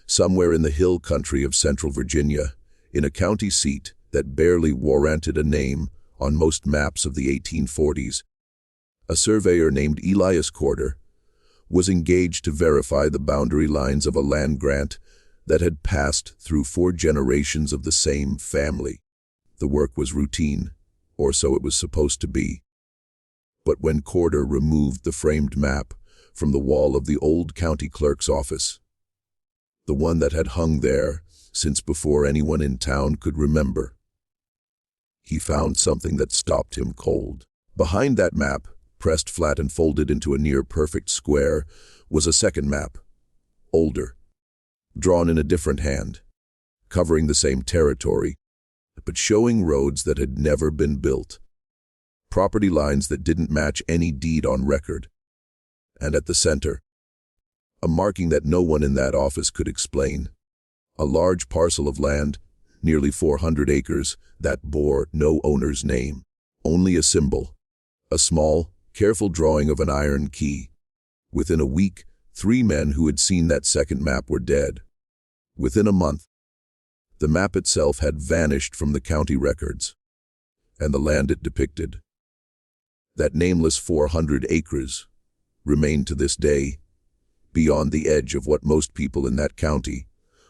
somewhere in the hill country of central Virginia, in a county seat that barely warranted a name on most maps of the 1840s. A surveyor named Elias Corder was engaged to verify the boundary lines of a land grant that had passed through 4 generations of the same family. The work was routine, or so it was supposed to be. But when Corder removed the framed map from the wall of the old county clerk's office, the one that had hung there since before anyone in town could remember, he found something that stopped him cold. Behind that map, pressed flat and folded into a near-perfect square, was a second map, older, drawn in a different hand, covering the same territory, but showing roads that had never been built, property lines that didn't match any deed on record, and at the center, a marking that no one in that office could explain, a large parcel of land, nearly 400 acres, that bore no owner's name, only a symbol, a small, careful drawing of an iron key. Within a week, 3 men who had seen that second map were dead. Within a month, the map itself had vanished from the county records, and the land it depicted, that nameless 400 acres, remained to this day beyond the edge of what most people in that county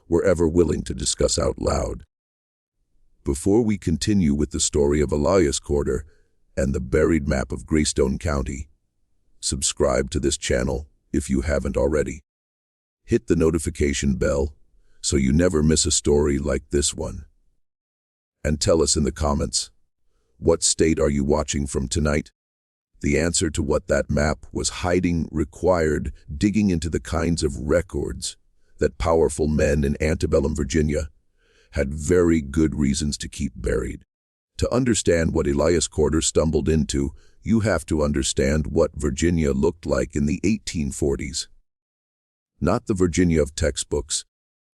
were ever willing to discuss out loud. Before we continue with the story of Elias Corder and the buried map of Greystone County, subscribe to this channel if you haven't already. Hit the notification bell so you never miss a story like this one. And tell us in the comments, what state are you watching from tonight? The answer to what that map was hiding required digging into the kinds of records that powerful men in Antebellum, Virginia, had very good reasons to keep buried. To understand what Elias Corder stumbled into, you have to understand what Virginia looked like in the 1840s. Not the Virginia of textbooks,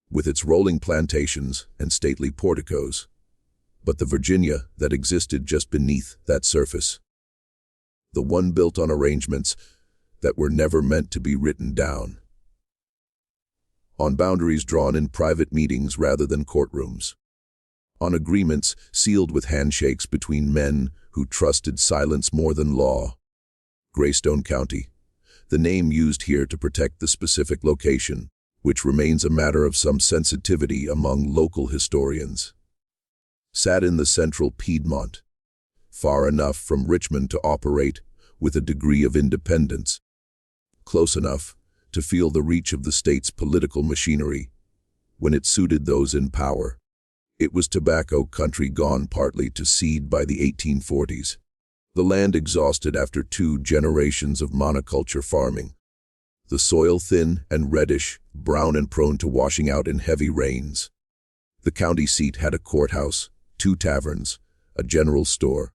with its rolling plantations and stately porticos, but the Virginia that existed just beneath that surface. The one built on arrangements that were never meant to be written down, on boundaries drawn in private meetings rather than courtrooms, on agreements sealed with handshakes between men who trusted silence more than law. Greystone County, the name used here to protect the specific location, which remains a matter of some sensitivity among local historians, sat in the central Piedmont, far enough from Richmond to operate with a degree of independence, close enough to feel the reach of the state's political machinery when it suited those in power. It was tobacco country gone partly to seed by the 1840s, the land exhausted after 2 generations of monoculture farming, the soil thin and reddish, brown and prone to washing out in heavy rains. The county seat had a courthouse, 2 taverns, a general store,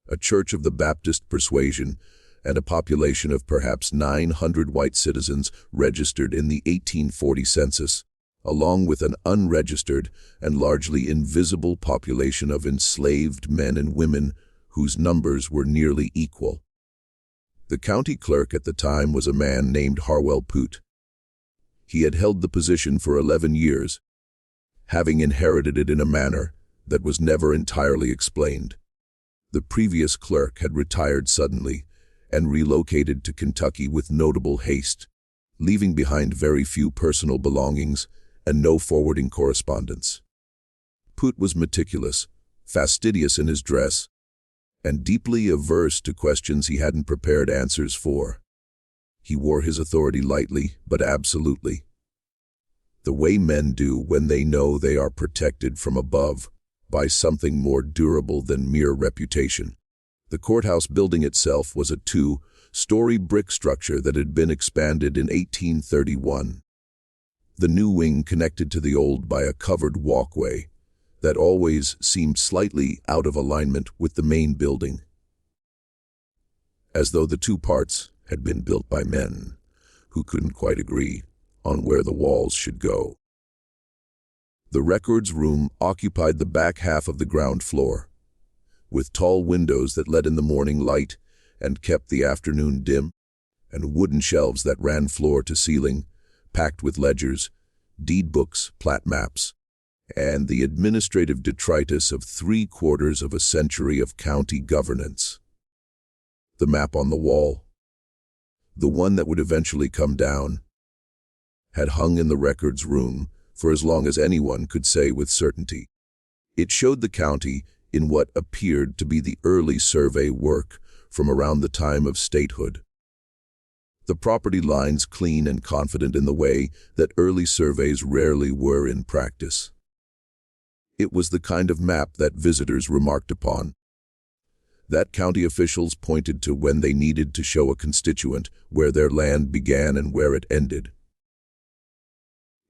a church of the Baptist persuasion, and a population of perhaps 900 white citizens registered in the 1840 census, along with an unregistered and largely invisible population of enslaved men and women whose numbers were nearly equal. The county clerk at the time was a man named Harwell Pute. He had held the position for 11 years, having inherited it in a manner that was never entirely explained. The previous clerk had retired suddenly and relocated to Kentucky with notable haste, leaving behind very few personal belongings and no forwarding correspondence. Pute was meticulous, fastidious in his dress, and deeply averse to questions he hadn't prepared answers for. He wore his authority lightly, but absolutely, the way men do when they know they are protected from above by something more durable than mere reputation. The courthouse building itself was a 2-story brick structure that had been expanded in 1831. The new wing connected to the old by a covered walkway that always seemed slightly out of alignment with the main building, as though the 2 parts had been built by men who couldn't quite agree on where the walls should go. The records room occupied the back half of the ground floor, with tall windows that let in the morning light and kept the afternoon dim, and wooden shelves that ran floor to ceiling, packed with ledgers, deed books, plat maps, and the administrative detritus of 3/4 of a century of county governance. The map on the wall, the one that would eventually come down, had hung in the records room for as long as anyone could say with certainty. It showed the county in what appeared to be the early survey work from around the time of statehood. The property lines clean and confident in the way that early surveys rarely were in practice. It was the kind of map that visitors remarked upon, that county officials pointed to when they needed to show a constituent where their land began and where it ended.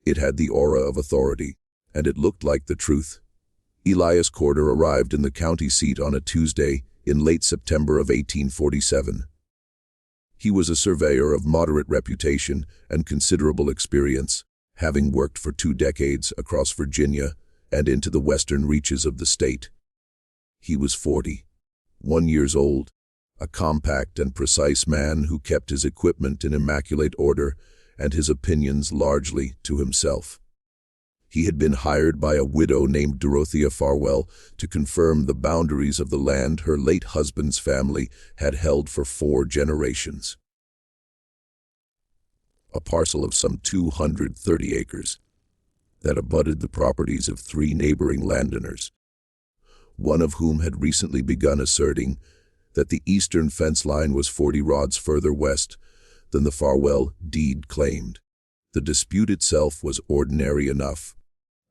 It had the aura of authority, and it looked like the truth. Elias Corder arrived in the county seat on a Tuesday in late September of 1847. He was a surveyor of moderate reputation and considerable experience, having worked for 2 decades across Virginia and into the western reaches of the state. He was 41 years old, a compact and precise man who kept his equipment in immaculate order and his opinions largely to himself. He had been hired by a widow named Dorothea Farwell to confirm the boundaries of the land her late husband's family had held for 4 generations. A parcel of some 230 acres that abutted the properties of 3 neighboring landowners, one of whom had recently begun asserting that the eastern fence line was 40 rods further west than the Farwell deed claimed. The dispute itself was ordinary enough.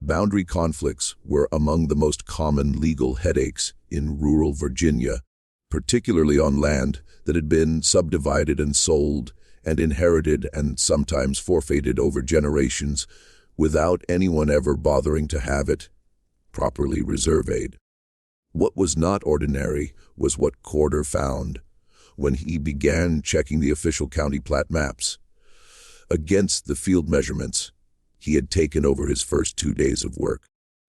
Boundary conflicts were among the most common legal headaches in rural Virginia, particularly on land that had been subdivided and sold and inherited and sometimes forfeited over generations without anyone ever bothering to have it properly resurveyed. What was not ordinary was what Corder found when he began checking the official county plat maps against the field measurements he had taken over his first 2 days of work.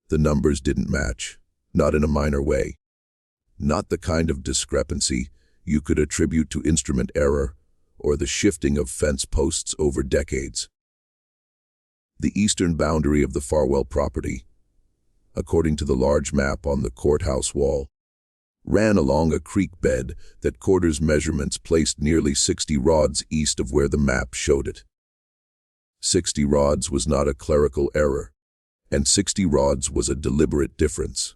The numbers didn't match, not in a minor way. Not the kind of discrepancy you could attribute to instrument error or the shifting of fence posts over decades. The eastern boundary of the Farwell property, according to the large map on the courthouse wall, ran along a creek bed that Corder's measurements placed nearly 60 rods east of where the map showed it. 60 rods was not a clerical error, and 60 rods was a deliberate difference.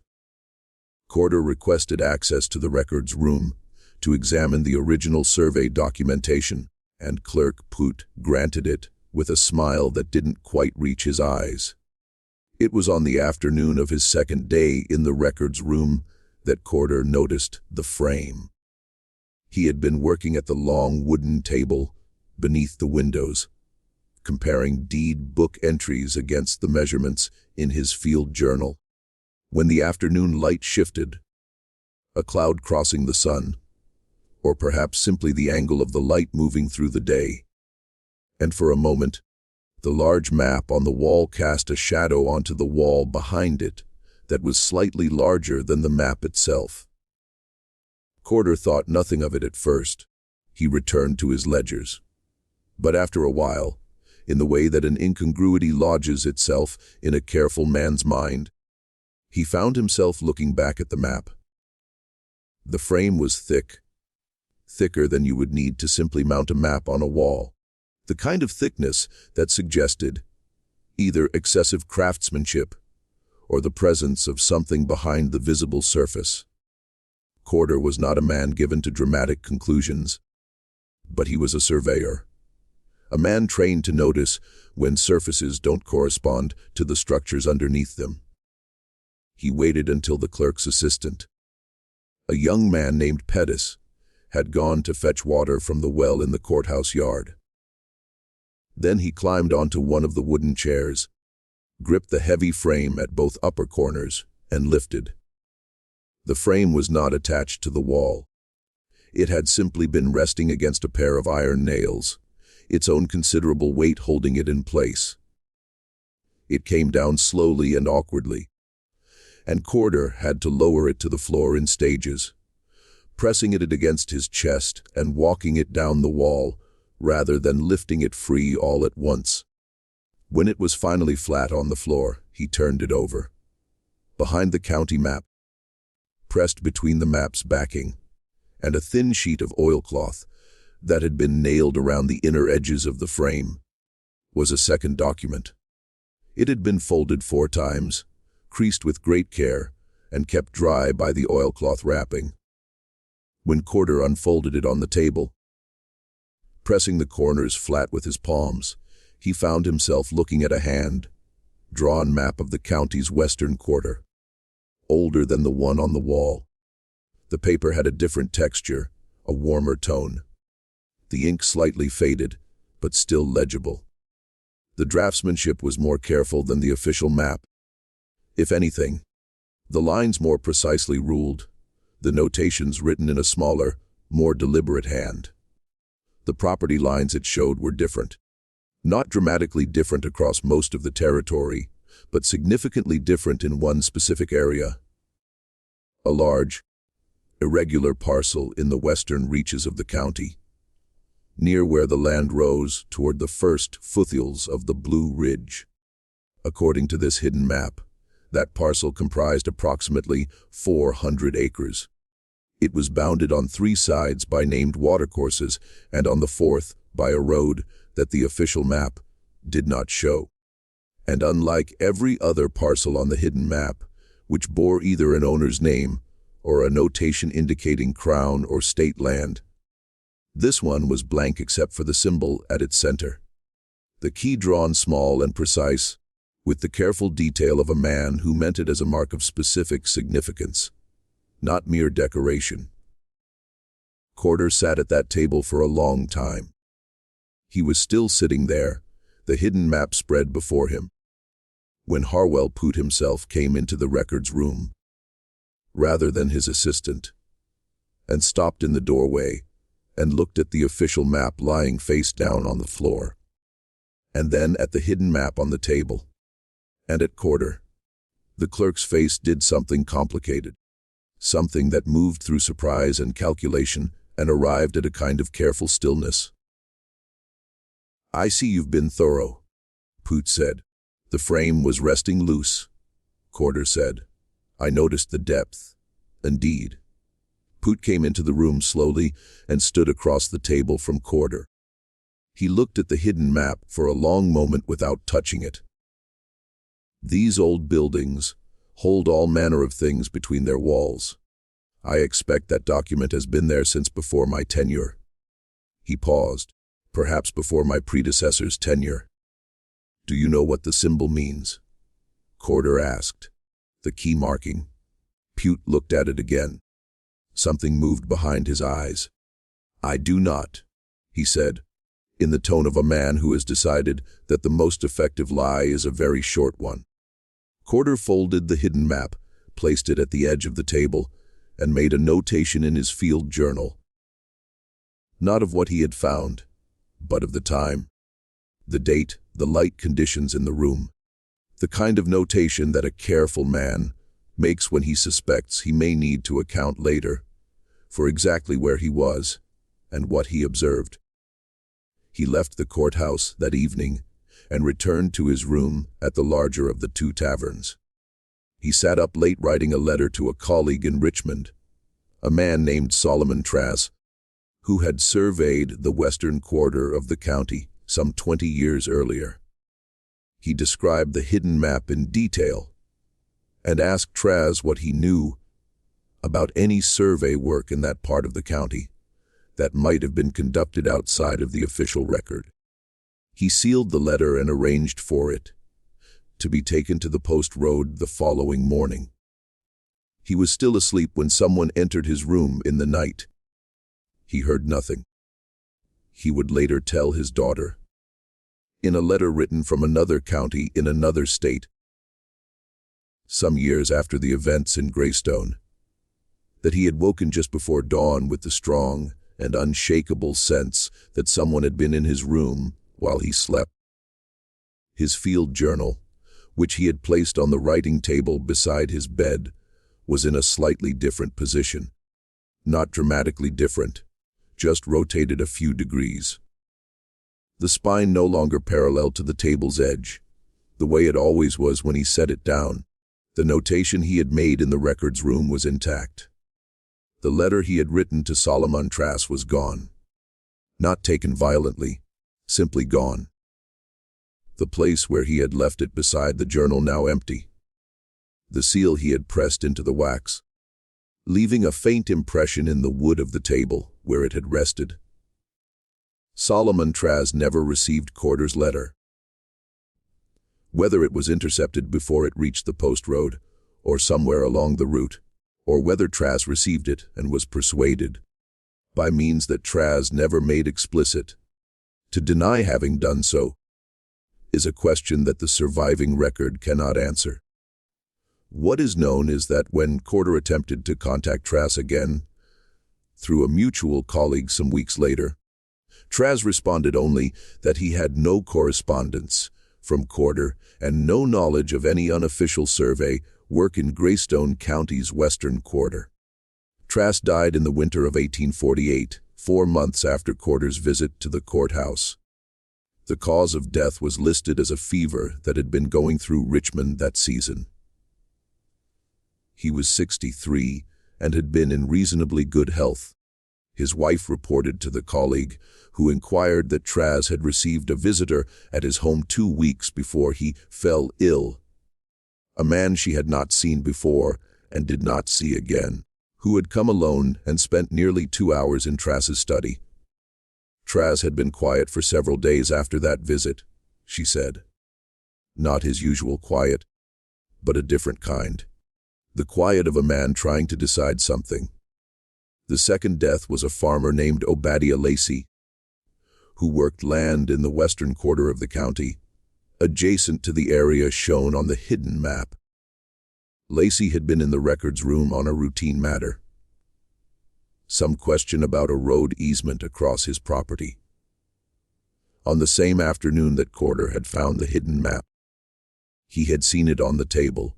Corder requested access to the records room to examine the original survey documentation, and Clerk Poot granted it with a smile that didn't quite reach his eyes. It was on the afternoon of his second day in the records room that Corder noticed the frame. He had been working at the long wooden table beneath the windows, comparing deed book entries against the measurements in his field journal, when the afternoon light shifted, a cloud crossing the sun, or perhaps simply the angle of the light moving through the day. And for a moment, the large map on the wall cast a shadow onto the wall behind it that was slightly larger than the map itself. Corder thought nothing of it at first. He returned to his ledgers. But after a while, in the way that an incongruity lodges itself in a careful man's mind, he found himself looking back at the map. The frame was thick, thicker than you would need to simply mount a map on a wall, the kind of thickness that suggested either excessive craftsmanship or the presence of something behind the visible surface. Corder was not a man given to dramatic conclusions, but he was a surveyor, a man trained to notice when surfaces don't correspond to the structures underneath them. He waited until the clerk's assistant, a young man named Pettis, had gone to fetch water from the well in the courthouse yard. Then he climbed onto one of the wooden chairs, gripped the heavy frame at both upper corners, and lifted. The frame was not attached to the wall. It had simply been resting against a pair of iron nails, its own considerable weight holding it in place. It came down slowly and awkwardly, and Corder had to lower it to the floor in stages, pressing it against his chest and walking it down the wall, rather than lifting it free all at once. When it was finally flat on the floor, he turned it over. Behind the county map, pressed between the map's backing, and a thin sheet of oilcloth that had been nailed around the inner edges of the frame, was a second document. It had been folded 4 times, creased with great care, and kept dry by the oilcloth wrapping. When Corder unfolded it on the table, pressing the corners flat with his palms, he found himself looking at a hand-drawn map of the county's western quarter, older than the one on the wall. The paper had a different texture, a warmer tone. The ink slightly faded, but still legible. The draftsmanship was more careful than the official map. If anything, the lines more precisely ruled, the notations written in a smaller, more deliberate hand. The property lines it showed were different. Not dramatically different across most of the territory, but significantly different in one specific area. A large, irregular parcel in the western reaches of the county, near where the land rose toward the first foothills of the Blue Ridge. According to this hidden map, that parcel comprised approximately 400 acres. It was bounded on 3 sides by named watercourses and on the 4th by a road that the official map did not show. And unlike every other parcel on the hidden map, which bore either an owner's name or a notation indicating crown or state land, this one was blank except for the symbol at its center. The key drawn small and precise, with the careful detail of a man who meant it as a mark of specific significance, not mere decoration. Corder sat at that table for a long time. He was still sitting there, the hidden map spread before him, when Harwell Poote himself came into the records room, rather than his assistant, and stopped in the doorway and looked at the official map lying face down on the floor, and then at the hidden map on the table, and at Corder. The clerk's face did something complicated, something that moved through surprise and calculation and arrived at a kind of careful stillness. "I see you've been thorough," Poote said. "The frame was resting loose," Corder said. "I noticed the depth." "Indeed." Poote came into the room slowly and stood across the table from Corder. He looked at the hidden map for a long moment without touching it. "These old buildings hold all manner of things between their walls. I expect that document has been there since before my tenure." He paused, "Perhaps before my predecessor's tenure." "Do you know what the symbol means?" Corder asked. "The key marking." Poote looked at it again. Something moved behind his eyes. "I do not," he said, in the tone of a man who has decided that the most effective lie is a very short one. Corder folded the hidden map, placed it at the edge of the table, and made a notation in his field journal. Not of what he had found, but of the time, the date, the light conditions in the room. The kind of notation that a careful man makes when he suspects he may need to account later for exactly where he was and what he observed. He left the courthouse that evening and returned to his room at the larger of the 2 taverns. He sat up late writing a letter to a colleague in Richmond, a man named Solomon Trask, who had surveyed the western quarter of the county some 20 years earlier. He described the hidden map in detail and asked Trask what he knew about any survey work in that part of the county that might have been conducted outside of the official record. He sealed the letter and arranged for it to be taken to the post road the following morning. He was still asleep when someone entered his room in the night. He heard nothing. He would later tell his daughter, in a letter written from another county in another state, some years after the events in Greystone, that he had woken just before dawn with the strong and unshakable sense that someone had been in his room while he slept. His field journal, which he had placed on the writing table beside his bed, was in a slightly different position. Not dramatically different, just rotated a few degrees. the spine no longer parallel to the table's edge, the way it always was when he set it down. The notation he had made in the records room was intact. The letter he had written to Solomon Trask was gone. Not taken violently, simply gone. The place where he had left it beside the journal now empty. The seal he had pressed into the wax, leaving a faint impression in the wood of the table where it had rested. Solomon Trask never received Corder's letter. Whether it was intercepted before it reached the post road, or somewhere along the route, or whether Trask received it and was persuaded, by means that Trask never made explicit, to deny having done so, is a question that the surviving record cannot answer. What is known is that when Corder attempted to contact Trask again, through a mutual colleague some weeks later, Trask responded only that he had no correspondence from Corder and no knowledge of any unofficial survey work in Greystone County's western quarter. Trask died in the winter of 1848, 4 months after Corder's visit to the courthouse. The cause of death was listed as a fever that had been going through Richmond that season. He was 63 and had been in reasonably good health. His wife reported to the colleague, who inquired that Trask had received a visitor at his home 2 weeks before he fell ill. A man she had not seen before and did not see again, who had come alone and spent nearly 2 hours in Trask's study. Trask had been quiet for several days after that visit, she said. Not his usual quiet, but a different kind. The quiet of a man trying to decide something. The second death was a farmer named Obadiah Lacey, who worked land in the western quarter of the county, adjacent to the area shown on the hidden map. Lacey had been in the records room on a routine matter. Some question about a road easement across his property. On the same afternoon that Corder had found the hidden map, he had seen it on the table,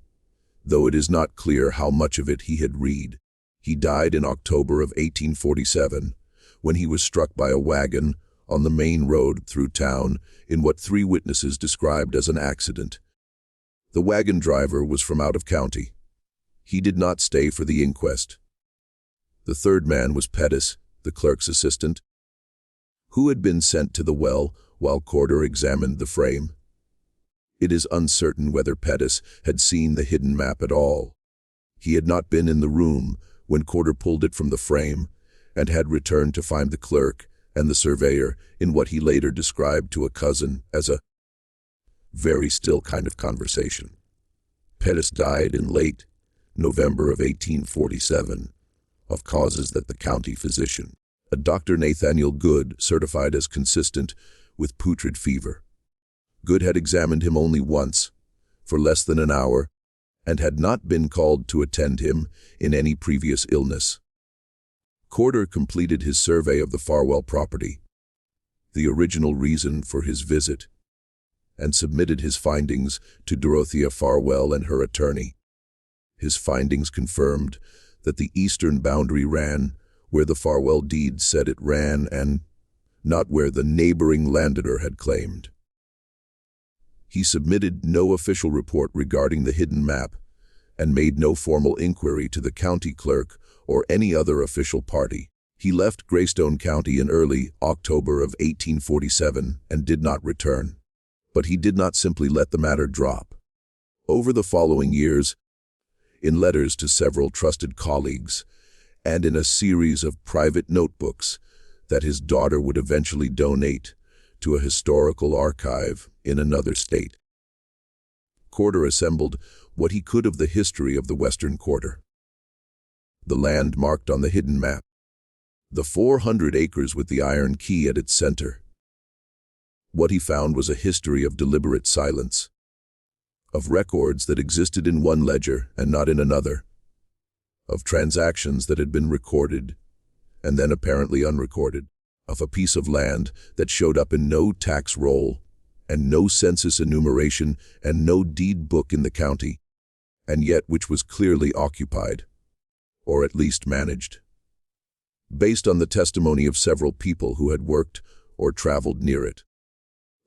though it is not clear how much of it he had read. He died in October of 1847, when he was struck by a wagon on the main road through town in what 3 witnesses described as an accident. The wagon driver was from out of county. He did not stay for the inquest. The third man was Pettis, the clerk's assistant, who had been sent to the well while Corder examined the frame. It is uncertain whether Pettis had seen the hidden map at all. He had not been in the room when Corder pulled it from the frame and had returned to find the clerk and the surveyor in what he later described to a cousin as a very still kind of conversation. Pettis died in late November of 1847 of causes that the county physician, a Dr. Nathaniel Good, certified as consistent with putrid fever. Good had examined him only once, for less than an hour, and had not been called to attend him in any previous illness. Corder completed his survey of the Farwell property, the original reason for his visit, and submitted his findings to Dorothea Farwell and her attorney. His findings confirmed that the eastern boundary ran where the Farwell deed said it ran and not where the neighboring landowner had claimed. He submitted no official report regarding the hidden map and made no formal inquiry to the county clerk or any other official party. He left Greystone County in early October of 1847 and did not return. But he did not simply let the matter drop. Over the following years, in letters to several trusted colleagues, and in a series of private notebooks that his daughter would eventually donate to a historical archive in another state, Corder assembled what he could of the history of the western quarter. The land marked on the hidden map, the 400 acres with the iron key at its center. What he found was a history of deliberate silence, of records that existed in one ledger and not in another, of transactions that had been recorded and then apparently unrecorded, of a piece of land that showed up in no tax roll and no census enumeration and no deed book in the county, and yet which was clearly occupied, or at least managed. Based on the testimony of several people who had worked or traveled near it,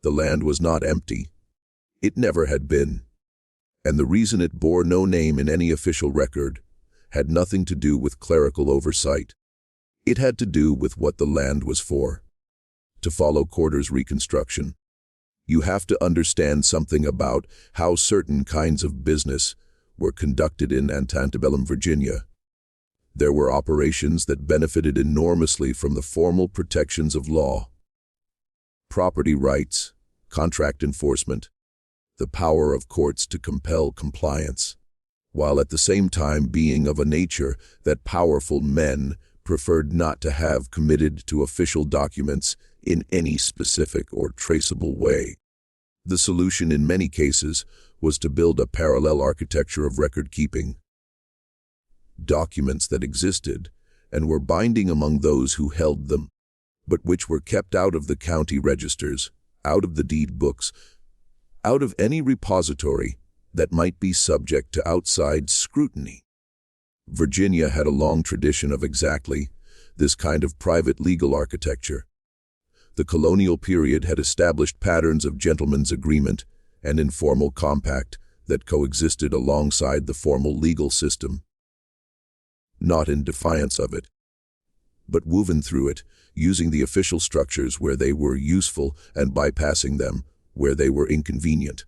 The land was not empty. It never had been. And the reason it bore no name in any official record had nothing to do with clerical oversight. It had to do with what the land was for. To follow Corder's reconstruction, you have to understand something about how certain kinds of business were conducted in Antebellum Virginia. There were operations that benefited enormously from the formal protections of law. Property rights, contract enforcement, the power of courts to compel compliance, while at the same time being of a nature that powerful men preferred not to have committed to official documents in any specific or traceable way. The solution in many cases was to build a parallel architecture of record-keeping. Documents that existed and were binding among those who held them, but which were kept out of the county registers, out of the deed books, out of any repository that might be subject to outside scrutiny. Virginia had a long tradition of exactly this kind of private legal architecture. The colonial period had established patterns of gentleman's agreement and informal compact that coexisted alongside the formal legal system. Not in defiance of it, but woven through it, using the official structures where they were useful and bypassing them where they were inconvenient.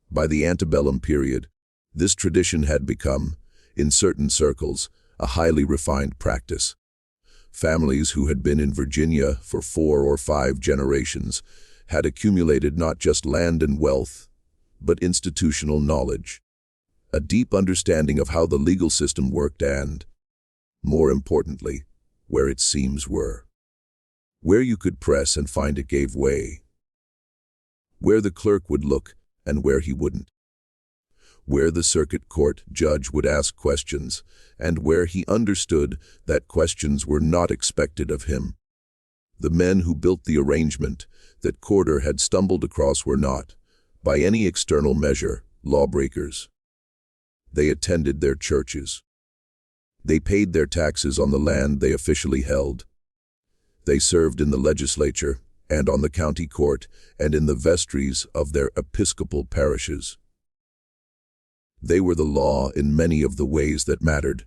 By the antebellum period, this tradition had become, in certain circles, a highly refined practice. Families who had been in Virginia for 4 or 5 generations had accumulated not just land and wealth, but institutional knowledge, a deep understanding of how the legal system worked and, more importantly, where its seams were. Where you could press and find it gave way. Where the clerk would look and where he wouldn't. Where the circuit court judge would ask questions and where he understood that questions were not expected of him. The men who built the arrangement that Corder had stumbled across were not, by any external measure, lawbreakers. They attended their churches. They paid their taxes on the land they officially held. They served in the legislature and on the county court and in the vestries of their episcopal parishes. They were the law in many of the ways that mattered,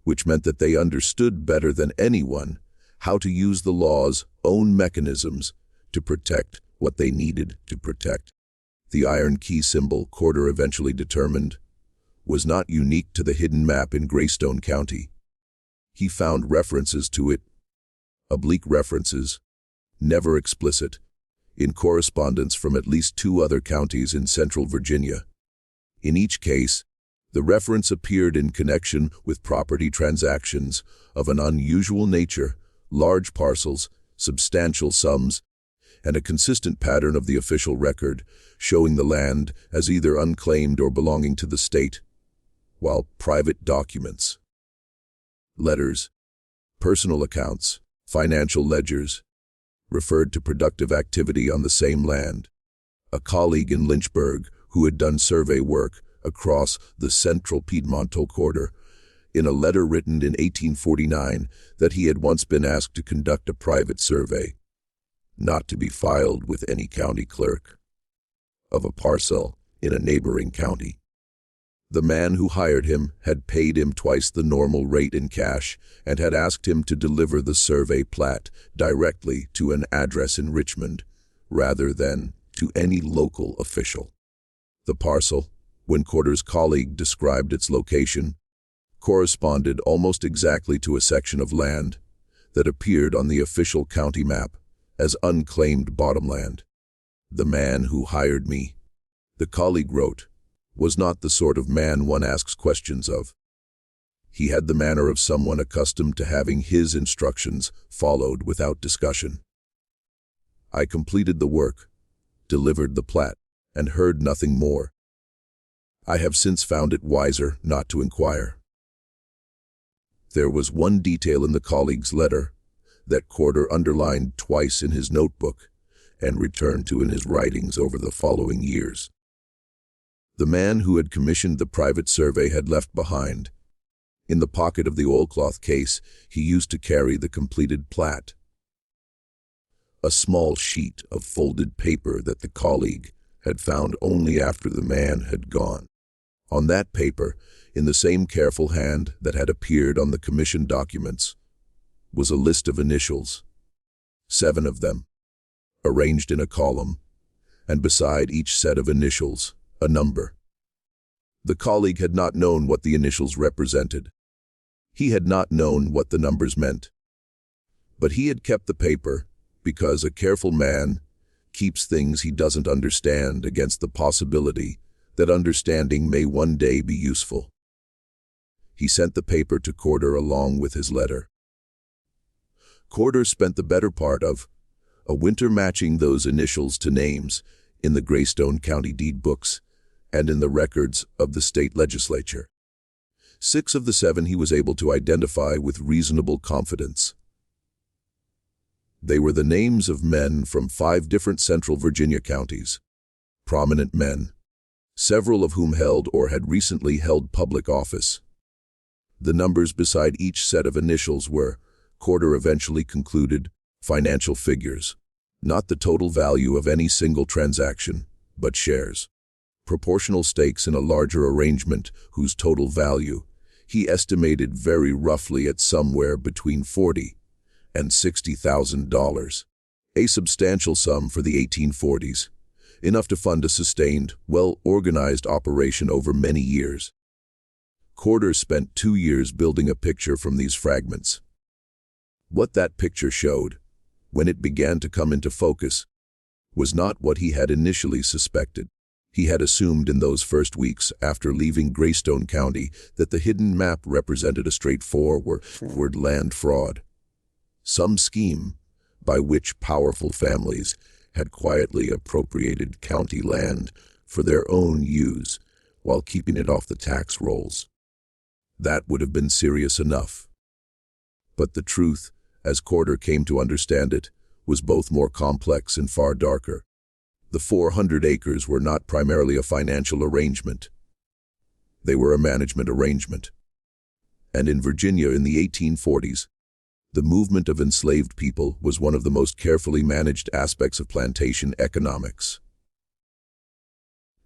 which meant that they understood better than anyone how to use the law's own mechanisms to protect what they needed to protect. The iron key symbol, Corder eventually determined, was not unique to the hidden map in Greystone County. He found references to it, oblique references, never explicit, in correspondence from at least 2 other counties in central Virginia. In each case, the reference appeared in connection with property transactions of an unusual nature, large parcels, substantial sums, and a consistent pattern of the official record, showing the land as either unclaimed or belonging to the state, while private documents, letters, personal accounts, financial ledgers, referred to productive activity on the same land. A colleague in Lynchburg who had done survey work across the central Piedmontal quarter, in a letter written in 1849 that he had once been asked to conduct a private survey, not to be filed with any county clerk, of a parcel in a neighboring county. The man who hired him had paid him twice the normal rate in cash and had asked him to deliver the survey plat directly to an address in Richmond, rather than to any local official. The parcel, when Corder's colleague described its location, corresponded almost exactly to a section of land that appeared on the official county map as unclaimed bottomland. The man who hired me, the colleague wrote, was not the sort of man one asks questions of. He had the manner of someone accustomed to having his instructions followed without discussion. I completed the work, delivered the plat, and heard nothing more. I have since found it wiser not to inquire. There was one detail in the colleague's letter that Corder underlined twice in his notebook and returned to in his writings over the following years. The man who had commissioned the private survey had left behind, in the pocket of the oilcloth case he used to carry the completed plat, a small sheet of folded paper that the colleague had found only after the man had gone. On that paper, in the same careful hand that had appeared on the commission documents, was a list of initials, 7 of them, arranged in a column, and beside each set of initials, a number. The colleague had not known what the initials represented. He had not known what the numbers meant. But he had kept the paper because a careful man keeps things he doesn't understand against the possibility that understanding may one day be useful. He sent the paper to Corder along with his letter. Corder spent the better part of a winter matching those initials to names in the Greystone County deed books and in the records of the state legislature. 6 of the 7 he was able to identify with reasonable confidence. They were the names of men from 5 different central Virginia counties, prominent men, several of whom held or had recently held public office. The numbers beside each set of initials were, Corder eventually concluded, financial figures, not the total value of any single transaction, but shares. Proportional stakes in a larger arrangement whose total value he estimated very roughly at somewhere between $40,000 and $60,000, a substantial sum for the 1840s, enough to fund a sustained, well-organized operation over many years. Corder spent 2 years building a picture from these fragments. What that picture showed, when it began to come into focus, was not what he had initially suspected. He had assumed in those first weeks after leaving Greystone County that the hidden map represented a straightforward land fraud, some scheme by which powerful families had quietly appropriated county land for their own use while keeping it off the tax rolls. That would have been serious enough. But the truth, as Corder came to understand it, was both more complex and far darker. The 400 acres were not primarily a financial arrangement. They were a management arrangement. And in Virginia in the 1840s, the movement of enslaved people was one of the most carefully managed aspects of plantation economics.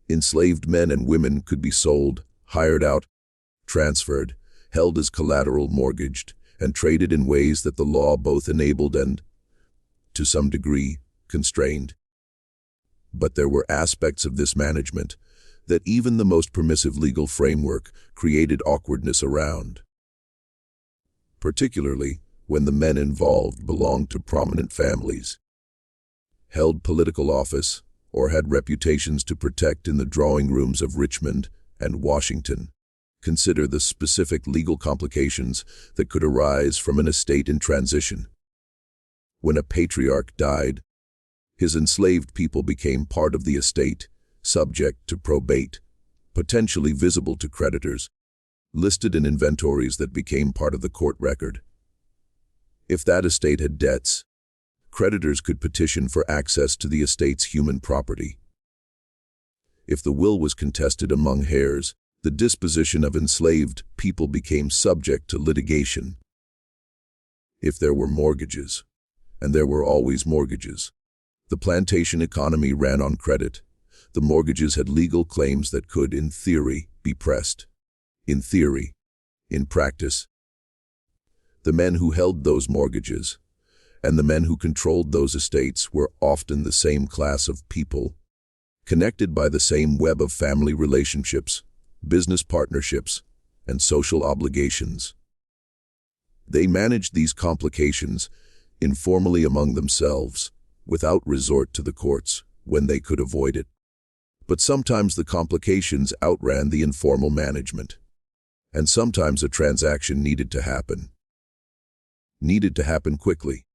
Enslaved men and women could be sold, hired out, transferred, held as collateral mortgaged, and traded in ways that the law both enabled and, to some degree, constrained. But there were aspects of this management that even the most permissive legal framework created awkwardness around. Particularly when the men involved belonged to prominent families, held political office, or had reputations to protect in the drawing rooms of Richmond and Washington. Consider the specific legal complications that could arise from an estate in transition. When a patriarch died, his enslaved people became part of the estate, subject to probate, potentially visible to creditors, listed in inventories that became part of the court record. If that estate had debts, creditors could petition for access to the estate's human property. If the will was contested among heirs, the disposition of enslaved people became subject to litigation. If there were mortgages, and there were always mortgages, the plantation economy ran on credit. The mortgages had legal claims that could, in theory, be pressed. In theory. In practice, the men who held those mortgages and the men who controlled those estates were often the same class of people, connected by the same web of family relationships, business partnerships, and social obligations. They managed these complications informally among themselves, without resort to the courts when they could avoid it. But sometimes the complications outran the informal management, and sometimes a transaction needed to happen. Needed to happen quickly.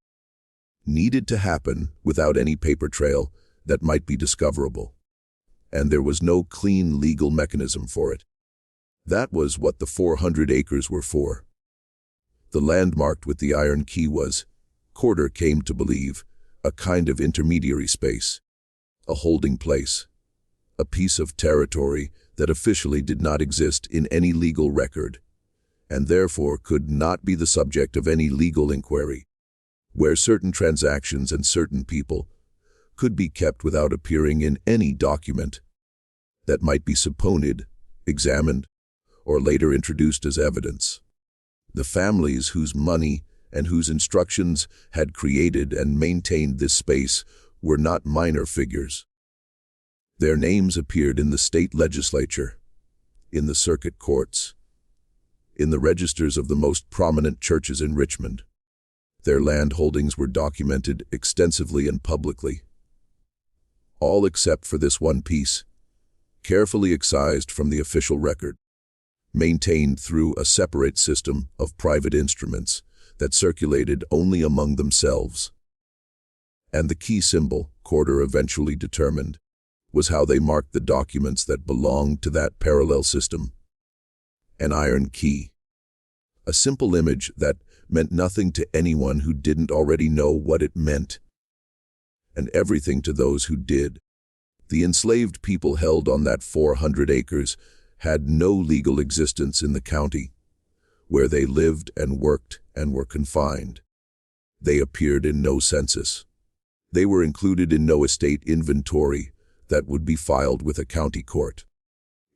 Needed to happen without any paper trail that might be discoverable. And there was no clean legal mechanism for it. That was what the 400 acres were for. The land marked with the iron key was, Corder came to believe, a kind of intermediary space, a holding place, a piece of territory that officially did not exist in any legal record, and therefore could not be the subject of any legal inquiry. where certain transactions and certain people could be kept without appearing in any document that might be subpoenaed, examined, or later introduced as evidence. The families whose money and whose instructions had created and maintained this space were not minor figures. Their names appeared in the state legislature, in the circuit courts, in the registers of the most prominent churches in Richmond. Their land holdings were documented extensively and publicly, all except for this one piece, carefully excised from the official record, maintained through a separate system of private instruments that circulated only among themselves. And the key symbol, Corder eventually determined, was how they marked the documents that belonged to that parallel system. An iron key. A simple image that meant nothing to anyone who didn't already know what it meant, and everything to those who did. The enslaved people held on that 400 acres had no legal existence in the county, where they lived and worked and were confined. They appeared in no census. They were included in no estate inventory that would be filed with a county court.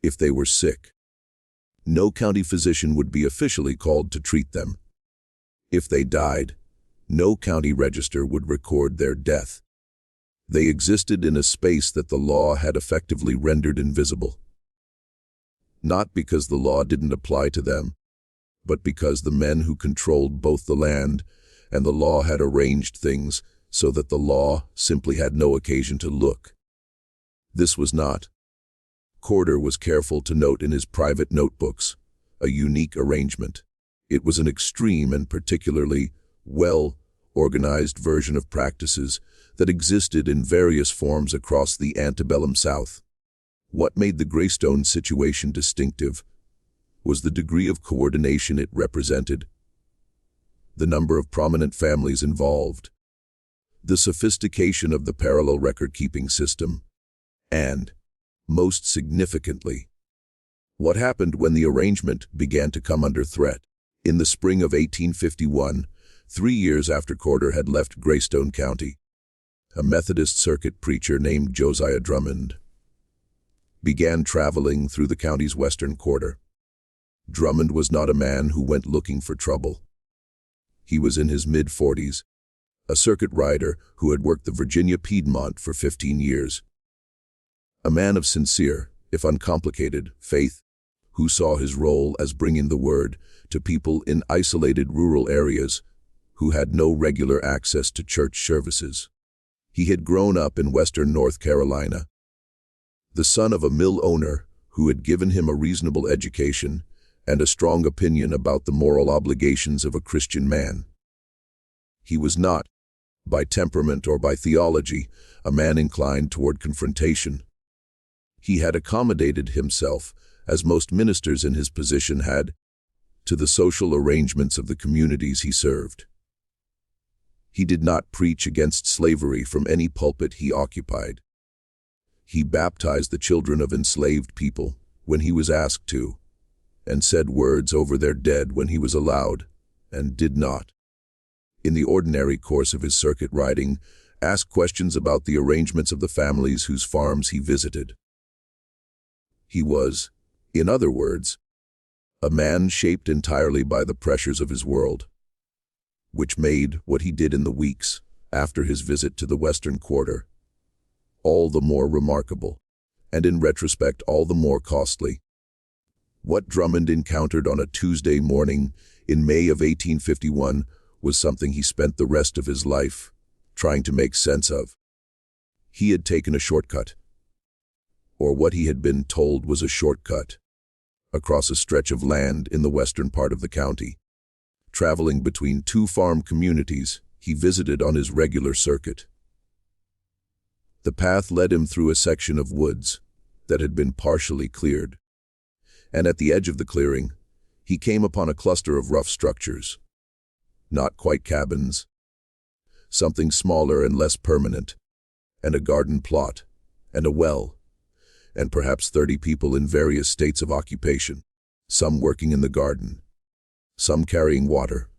If they were sick, no county physician would be officially called to treat them. If they died, no county register would record their death. They existed in a space that the law had effectively rendered invisible. Not because the law didn't apply to them, but because the men who controlled both the land and the law had arranged things so that the law simply had no occasion to look. This was not, Corder was careful to note in his private notebooks, a unique arrangement. It was an extreme and particularly well-organized version of practices that existed in various forms across the antebellum South. What made the Greystone situation distinctive was the degree of coordination it represented, the number of prominent families involved, the sophistication of the parallel record-keeping system, and, most significantly, what happened when the arrangement began to come under threat. In the spring of 1851, 3 years after Corder had left Greystone County, a Methodist circuit preacher named Josiah Drummond began traveling through the county's western quarter. Drummond was not a man who went looking for trouble. He was in his mid-40s, a circuit rider who had worked the Virginia Piedmont for 15 years. A man of sincere, if uncomplicated, faith, who saw his role as bringing the word to people in isolated rural areas who had no regular access to church services. He had grown up in western North Carolina, the son of a mill owner who had given him a reasonable education and a strong opinion about the moral obligations of a Christian man. He was not, by temperament or by theology, a man inclined toward confrontation. He had accommodated himself, as most ministers in his position had, to the social arrangements of the communities he served. He did not preach against slavery from any pulpit he occupied. He baptized the children of enslaved people when he was asked to, and said words over their dead when he was allowed, and did not, in the ordinary course of his circuit riding, ask questions about the arrangements of the families whose farms he visited. He was, in other words, a man shaped entirely by the pressures of his world, which made what he did in the weeks after his visit to the western quarter all the more remarkable, and in retrospect all the more costly. What Drummond encountered on a Tuesday morning in May of 1851 was something he spent the rest of his life trying to make sense of. He had taken a shortcut, or what he had been told was a shortcut, across a stretch of land in the western part of the county. Traveling between two farm communities he visited on his regular circuit. The path led him through a section of woods that had been partially cleared, and at the edge of the clearing, he came upon a cluster of rough structures. Not quite cabins, something smaller and less permanent, and a garden plot, and a well, and perhaps 30 people in various states of occupation, some working in the garden, some carrying water,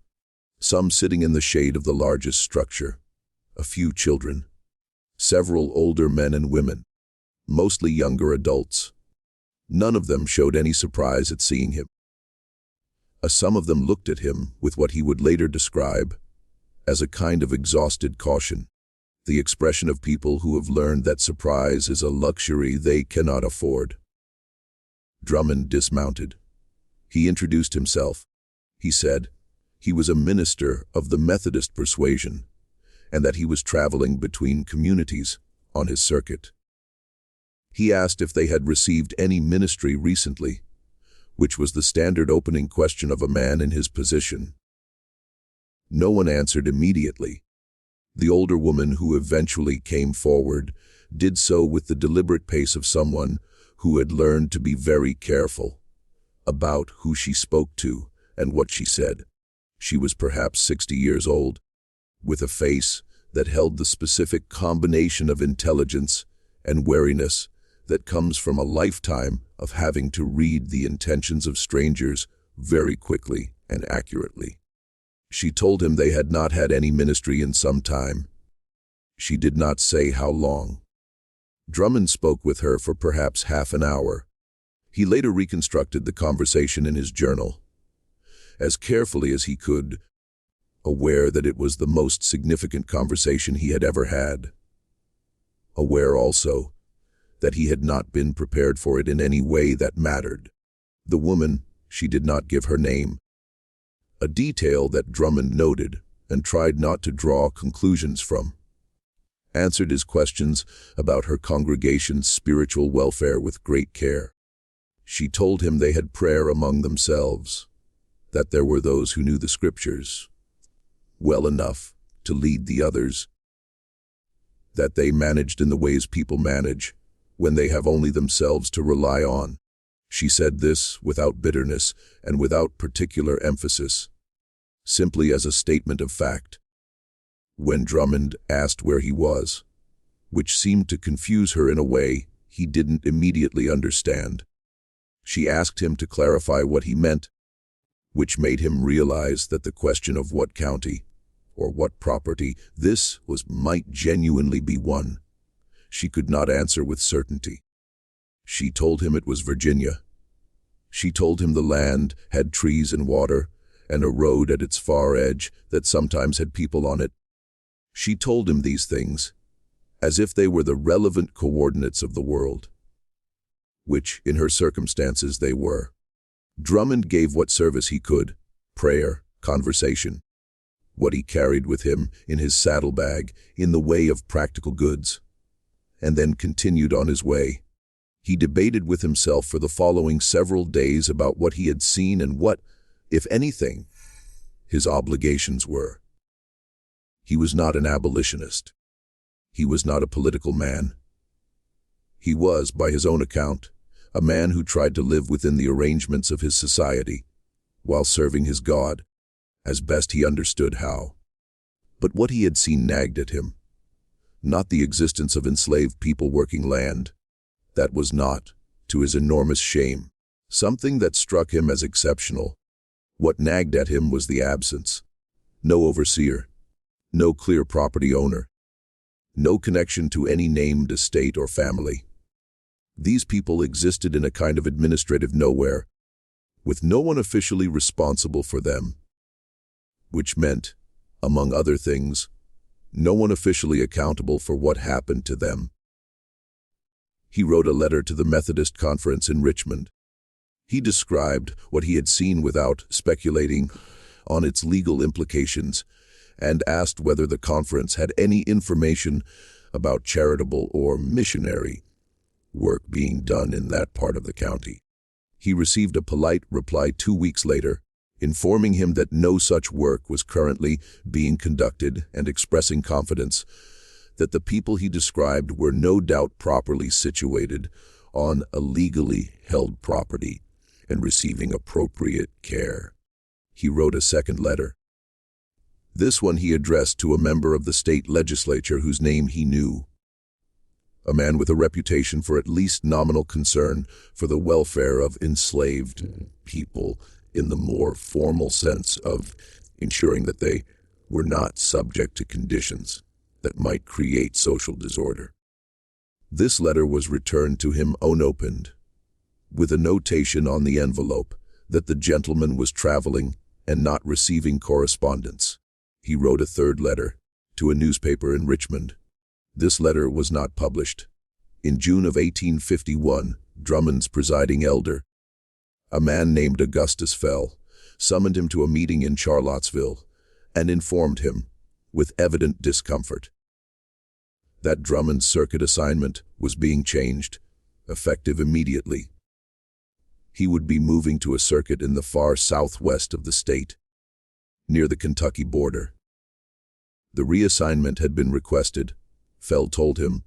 some sitting in the shade of the largest structure, a few children, several older men and women, mostly younger adults. None of them showed any surprise at seeing him. Some of them looked at him with what he would later describe as a kind of exhausted caution, the expression of people who have learned that surprise is a luxury they cannot afford. Drummond dismounted. He introduced himself. He said he was a minister of the Methodist persuasion and that he was traveling between communities on his circuit. He asked if they had received any ministry recently, which was the standard opening question of a man in his position. No one answered immediately. The older woman who eventually came forward did so with the deliberate pace of someone who had learned to be very careful about who she spoke to and what she said. She was perhaps 60 years old, with a face that held the specific combination of intelligence and wariness that comes from a lifetime of having to read the intentions of strangers very quickly and accurately. She told him they had not had any ministry in some time. She did not say how long. Drummond spoke with her for perhaps half an hour. He later reconstructed the conversation in his journal, as carefully as he could, aware that it was the most significant conversation he had ever had. Aware also that he had not been prepared for it in any way that mattered. The woman, she did not give her name, a detail that Drummond noted and tried not to draw conclusions from, answered his questions about her congregation's spiritual welfare with great care. She told him they had prayer among themselves, that there were those who knew the scriptures well enough to lead the others, that they managed in the ways people manage when they have only themselves to rely on. She said this without bitterness and without particular emphasis, simply as a statement of fact. When Drummond asked where he was, which seemed to confuse her in a way he didn't immediately understand, she asked him to clarify what he meant, which made him realize that the question of what county or what property this was might genuinely be one she could not answer with certainty. She told him it was Virginia. She told him the land had trees and water, and a road at its far edge that sometimes had people on it. She told him these things, as if they were the relevant coordinates of the world, which, in her circumstances, they were. Drummond gave what service he could, prayer, conversation, what he carried with him in his saddlebag in the way of practical goods, and then continued on his way. He debated with himself for the following several days about what he had seen and what, if anything, his obligations were. He was not an abolitionist. He was not a political man. He was, by his own account, a man who tried to live within the arrangements of his society, while serving his God, as best he understood how. But what he had seen nagged at him. Not the existence of enslaved people working land. That was not, to his enormous shame, something that struck him as exceptional. What nagged at him was the absence. No overseer. No clear property owner. No connection to any named estate or family. These people existed in a kind of administrative nowhere, with no one officially responsible for them, which meant, among other things, no one officially accountable for what happened to them. He wrote a letter to the Methodist Conference in Richmond. He described what he had seen without speculating on its legal implications and asked whether the conference had any information about charitable or missionary work being done in that part of the county. He received a polite reply 2 weeks later, informing him that no such work was currently being conducted and expressing confidence that the people he described were no doubt properly situated on a legally held property and receiving appropriate care. He wrote a second letter. This one he addressed to a member of the state legislature whose name he knew, a man with a reputation for at least nominal concern for the welfare of enslaved people in the more formal sense of ensuring that they were not subject to conditions that might create social disorder. This letter was returned to him unopened, with a notation on the envelope that the gentleman was traveling and not receiving correspondence. He wrote a third letter to a newspaper in Richmond. This letter was not published. In June of 1851, Drummond's presiding elder, a man named Augustus Fell, summoned him to a meeting in Charlottesville and informed him, with evident discomfort, that Drummond's circuit assignment was being changed, effective immediately. He would be moving to a circuit in the far southwest of the state, near the Kentucky border. The reassignment had been requested, Fell told him,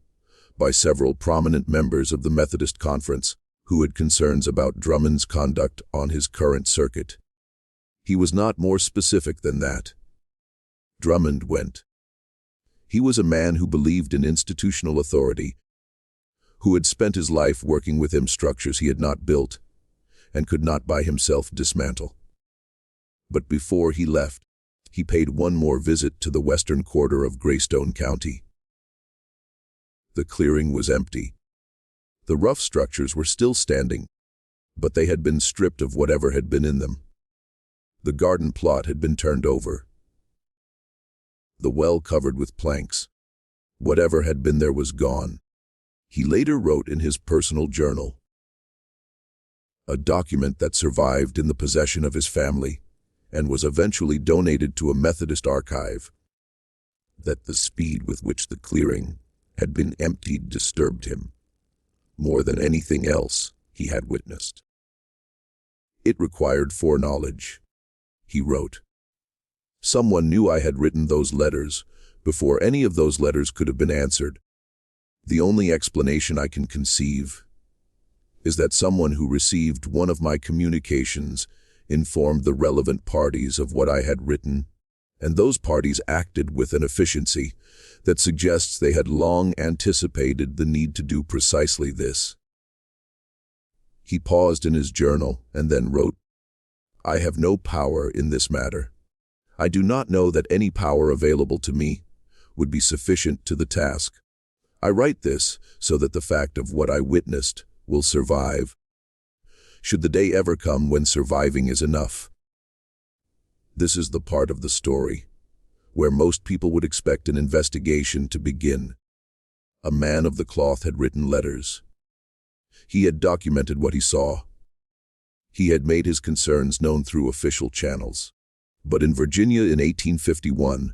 by several prominent members of the Methodist Conference who had concerns about Drummond's conduct on his current circuit. He was not more specific than that. Drummond went. He was a man who believed in institutional authority, who had spent his life working within structures he had not built and could not by himself dismantle. But before he left, he paid one more visit to the western quarter of Greystone County. The clearing was empty. The rough structures were still standing, but they had been stripped of whatever had been in them. The garden plot had been turned over, the well covered with planks. Whatever had been there was gone. He later wrote in his personal journal, a document that survived in the possession of his family and was eventually donated to a Methodist archive, that the speed with which the clearing had been emptied disturbed him more than anything else he had witnessed. It required foreknowledge, he wrote. Someone knew I had written those letters before any of those letters could have been answered. The only explanation I can conceive is that someone who received one of my communications informed the relevant parties of what I had written, and those parties acted with an efficiency that suggests they had long anticipated the need to do precisely this. He paused in his journal and then wrote, I have no power in this matter. I do not know that any power available to me would be sufficient to the task. I write this so that the fact of what I witnessed will survive, should the day ever come when surviving is enough. This is the part of the story where most people would expect an investigation to begin. A man of the cloth had written letters. He had documented what he saw. He had made his concerns known through official channels. But in Virginia in 1851,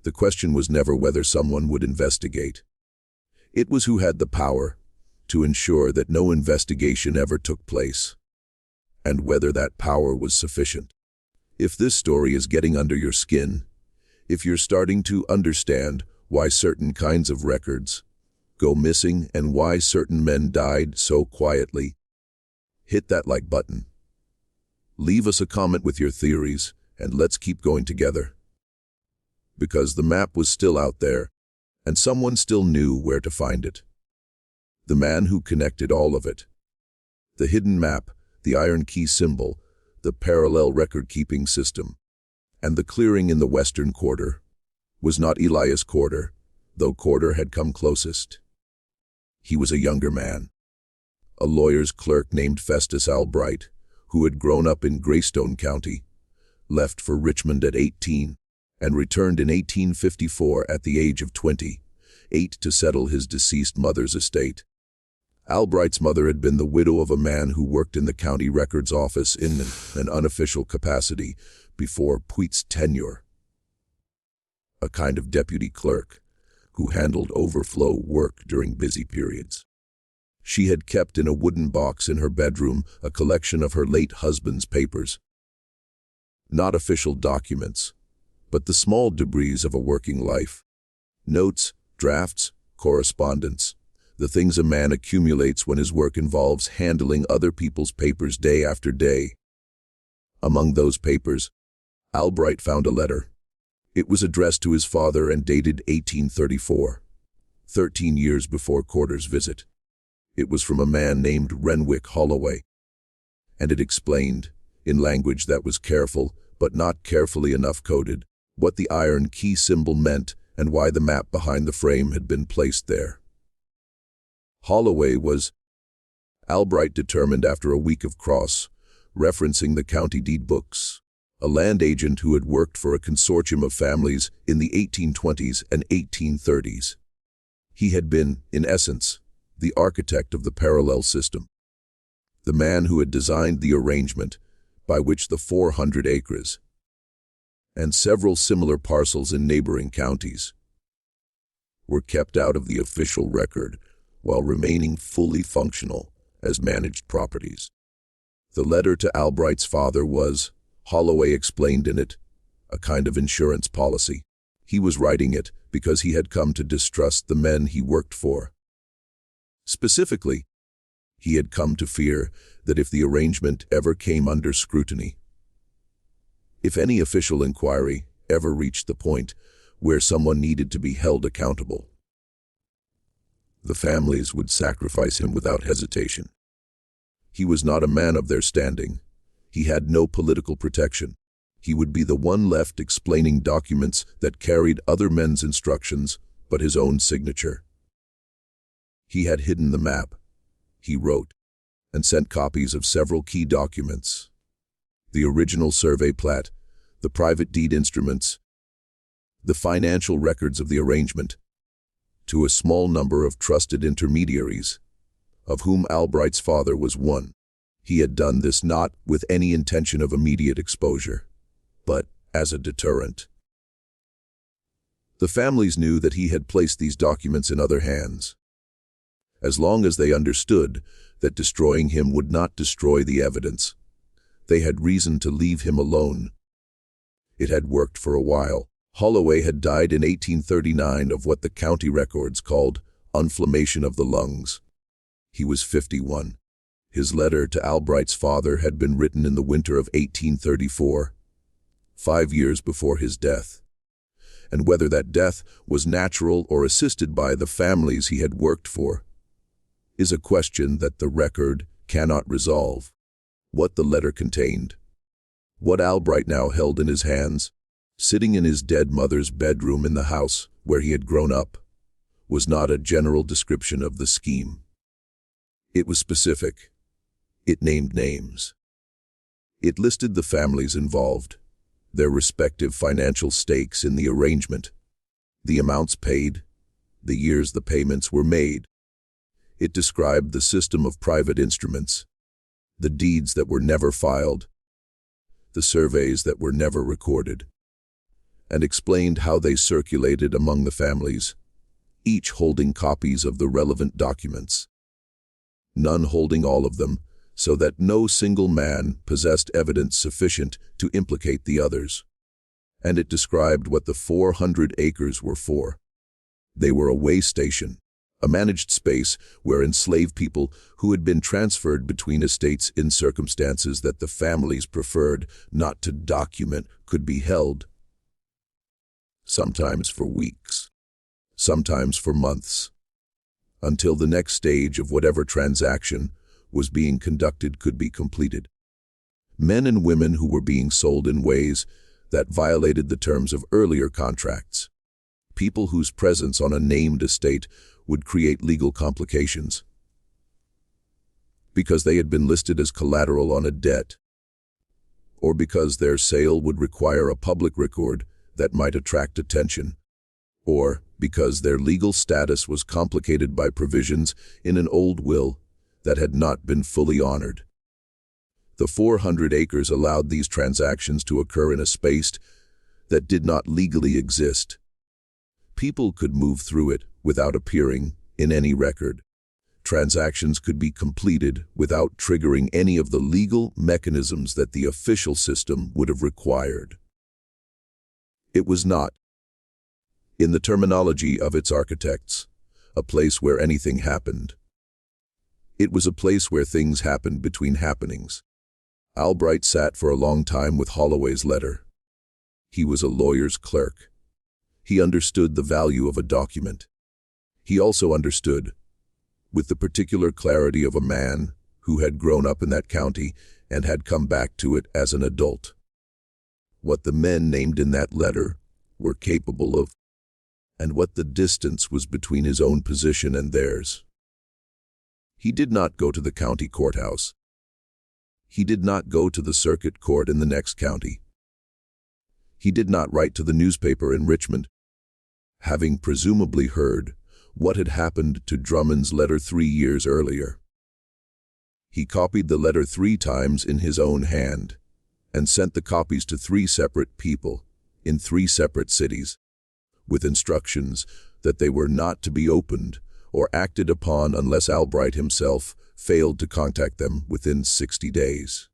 the question was never whether someone would investigate. It was who had the power to ensure that no investigation ever took place, and whether that power was sufficient. If this story is getting under your skin, if you're starting to understand why certain kinds of records go missing and why certain men died so quietly, hit that like button. Leave us a comment with your theories, and let's keep going together. Because the map was still out there, and someone still knew where to find it. The man who connected all of it. The hidden map, the iron key symbol, the parallel record-keeping system, and the clearing in the western quarter, was not Elias Corder, though Corder had come closest. He was a younger man, a lawyer's clerk named Festus Albright, who had grown up in Greystone County, left for Richmond at 18, and returned in 1854 at the age of 28 to settle his deceased mother's estate. Albright's mother had been the widow of a man who worked in the county records office in an unofficial capacity before Puig's tenure, a kind of deputy clerk who handled overflow work during busy periods. She had kept in a wooden box in her bedroom a collection of her late husband's papers. Not official documents, but the small debris of a working life. Notes, drafts, correspondence, the things a man accumulates when his work involves handling other people's papers day after day. Among those papers, Albright found a letter. It was addressed to his father and dated 1834, 13 years before Corder's visit. It was from a man named Renwick Holloway, and it explained, in language that was careful but not carefully enough coded, what the iron key symbol meant and why the map behind the frame had been placed there. Holloway was, Albright determined after a week of cross-referencing the county deed books, a land agent who had worked for a consortium of families in the 1820s and 1830s. He had been, in essence, the architect of the parallel system, the man who had designed the arrangement by which the 400 acres and several similar parcels in neighboring counties were kept out of the official record while remaining fully functional as managed properties. The letter to Albright's father was, Holloway explained in it, a kind of insurance policy. He was writing it because he had come to distrust the men he worked for. Specifically, he had come to fear that if the arrangement ever came under scrutiny, if any official inquiry ever reached the point where someone needed to be held accountable, the families would sacrifice him without hesitation. He was not a man of their standing. He had no political protection. He would be the one left explaining documents that carried other men's instructions but his own signature. He had hidden the map, he wrote, and sent copies of several key documents, the original survey plat, the private deed instruments, the financial records of the arrangement, to a small number of trusted intermediaries, of whom Albright's father was one. He had done this not with any intention of immediate exposure, but as a deterrent. The families knew that he had placed these documents in other hands. As long as they understood that destroying him would not destroy the evidence, they had reason to leave him alone. It had worked for a while. Holloway had died in 1839 of what the county records called inflammation of the lungs. He was 51. His letter to Albright's father had been written in the winter of 1834, 5 years before his death. And whether that death was natural or assisted by the families he had worked for is a question that the record cannot resolve. What the letter contained, what Albright now held in his hands, sitting in his dead mother's bedroom in the house where he had grown up, was not a general description of the scheme. It was specific. It named names. It listed the families involved, their respective financial stakes in the arrangement, the amounts paid, the years the payments were made. It described the system of private instruments, the deeds that were never filed, the surveys that were never recorded, and explained how they circulated among the families, each holding copies of the relevant documents, none holding all of them, so that no single man possessed evidence sufficient to implicate the others. And it described what the 400 acres were for. They were a way station, a managed space where enslaved people who had been transferred between estates in circumstances that the families preferred not to document could be held, sometimes for weeks, sometimes for months, until the next stage of whatever transaction was being conducted could be completed. Men and women who were being sold in ways that violated the terms of earlier contracts. People whose presence on a named estate would create legal complications because they had been listed as collateral on a debt, or because their sale would require a public record that might attract attention, or because their legal status was complicated by provisions in an old will that had not been fully honored. The 400 acres allowed these transactions to occur in a space that did not legally exist. People could move through it without appearing in any record. Transactions could be completed without triggering any of the legal mechanisms that the official system would have required. It was not, in the terminology of its architects, a place where anything happened. It was a place where things happened between happenings. Albright sat for a long time with Holloway's letter. He was a lawyer's clerk. He understood the value of a document. He also understood, with the particular clarity of a man who had grown up in that county and had come back to it as an adult, what the men named in that letter were capable of, and what the distance was between his own position and theirs. He did not go to the county courthouse. He did not go to the circuit court in the next county. He did not write to the newspaper in Richmond, having presumably heard what had happened to Drummond's letter 3 years earlier. He copied the letter 3 times in his own hand and sent the copies to 3 separate people in 3 separate cities, with instructions that they were not to be opened or acted upon unless Albright himself failed to contact them within 60 days.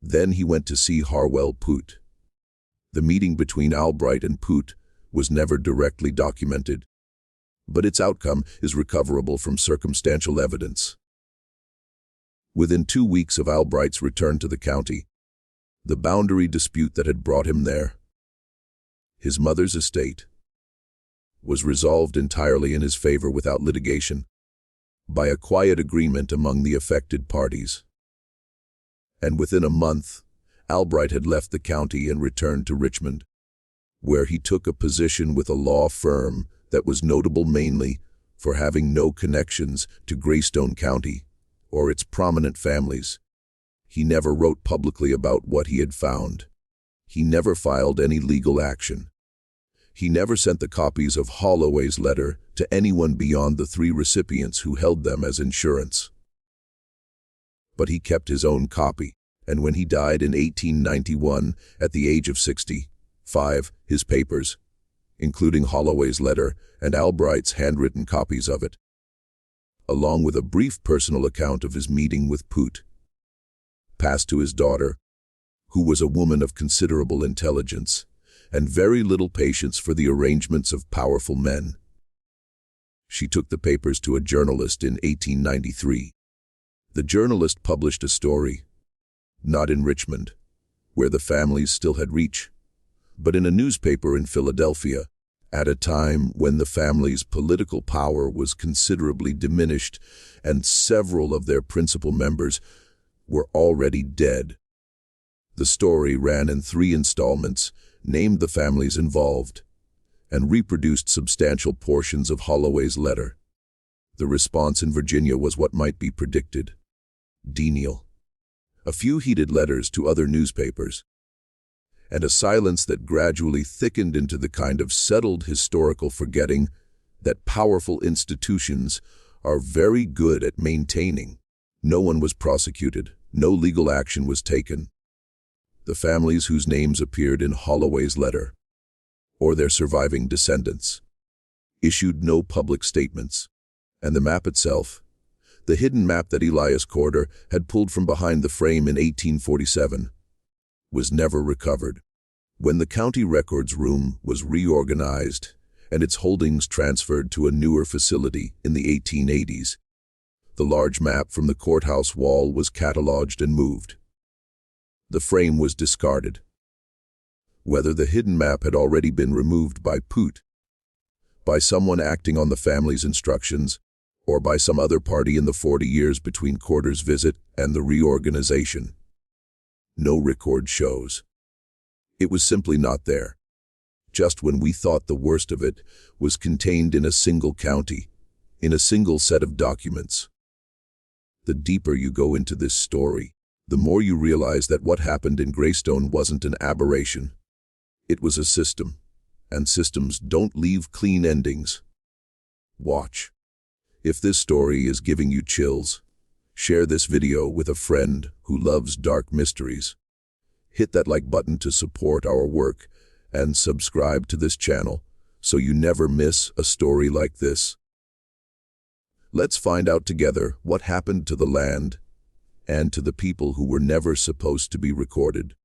Then he went to see Harwell Poote. The meeting between Albright and Poote was never directly documented, but its outcome is recoverable from circumstantial evidence. Within 2 weeks of Albright's return to the county, the boundary dispute that had brought him there, his mother's estate, was resolved entirely in his favor without litigation, by a quiet agreement among the affected parties. And within a month, Albright had left the county and returned to Richmond, where he took a position with a law firm that was notable mainly for having no connections to Greystone County or its prominent families. He never wrote publicly about what he had found. He never filed any legal action. He never sent the copies of Holloway's letter to anyone beyond the 3 recipients who held them as insurance. But he kept his own copy, and when he died in 1891, at the age of 65, his papers, including Holloway's letter and Albright's handwritten copies of it, along with a brief personal account of his meeting with Poote, passed to his daughter, who was a woman of considerable intelligence and very little patience for the arrangements of powerful men. She took the papers to a journalist in 1893. The journalist published a story, not in Richmond, where the families still had reach, but in a newspaper in Philadelphia, at a time when the family's political power was considerably diminished and several of their principal members were already dead. The story ran in 3 installments, named the families involved, and reproduced substantial portions of Holloway's letter. The response in Virginia was what might be predicted: denial. A few heated letters to other newspapers, and a silence that gradually thickened into the kind of settled historical forgetting that powerful institutions are very good at maintaining. No one was prosecuted. No legal action was taken. The families whose names appeared in Holloway's letter, or their surviving descendants, issued no public statements, and the map itself, the hidden map that Elias Corder had pulled from behind the frame in 1847, was never recovered. When the county records room was reorganized and its holdings transferred to a newer facility in the 1880s, the large map from the courthouse wall was cataloged and moved. The frame was discarded. Whether the hidden map had already been removed by Poote, by someone acting on the family's instructions, or by some other party in the 40 years between Corder's visit and the reorganization, no record shows. It was simply not there, just when we thought the worst of it was contained in a single county, in a single set of documents. The deeper you go into this story, the more you realize that what happened in Greystone wasn't an aberration. It was a system, and systems don't leave clean endings. Watch. If this story is giving you chills, share this video with a friend who loves dark mysteries. Hit that like button to support our work, and subscribe to this channel so you never miss a story like this. Let's find out together what happened to the land and to the people who were never supposed to be recorded.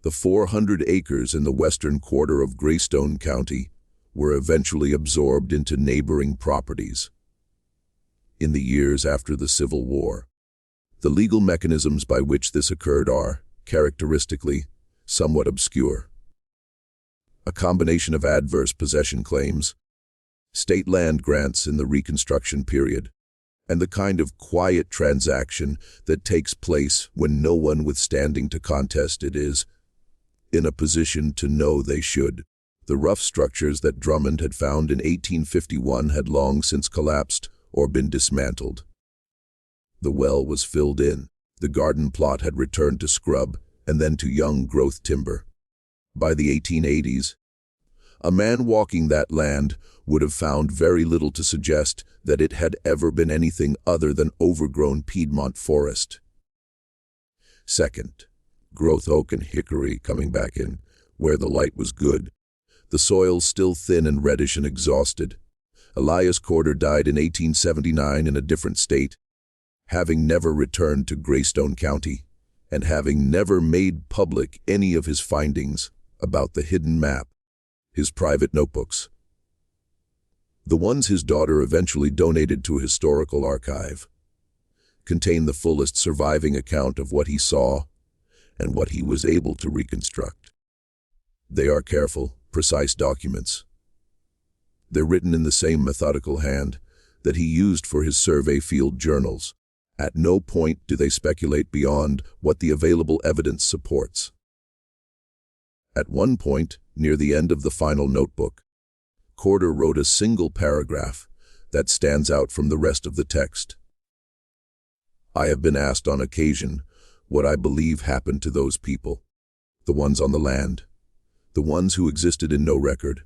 The 400 acres in the western quarter of Greystone County were eventually absorbed into neighboring properties. In the years after the Civil War, the legal mechanisms by which this occurred are, characteristically, somewhat obscure. A combination of adverse possession claims, state land grants in the Reconstruction period, and the kind of quiet transaction that takes place when no one with standing to contest it is in a position to know they should. The rough structures that Drummond had found in 1851 had long since collapsed or been dismantled. The well was filled in. The garden plot had returned to scrub and then to young growth timber. By the 1880s, a man walking that land would have found very little to suggest that it had ever been anything other than overgrown Piedmont forest. Second, growth oak and hickory coming back in, where the light was good. The soil still thin and reddish and exhausted. Elias Corder died in 1879 in a different state, having never returned to Greystone County, and having never made public any of his findings about the hidden map, his private notebooks. The ones his daughter eventually donated to a historical archive contain the fullest surviving account of what he saw and what he was able to reconstruct. They are careful, precise documents. They're written in the same methodical hand that he used for his survey field journals. At no point do they speculate beyond what the available evidence supports. At one point, near the end of the final notebook, Corder wrote a single paragraph that stands out from the rest of the text. I have been asked on occasion what I believe happened to those people, the ones on the land, the ones who existed in no record.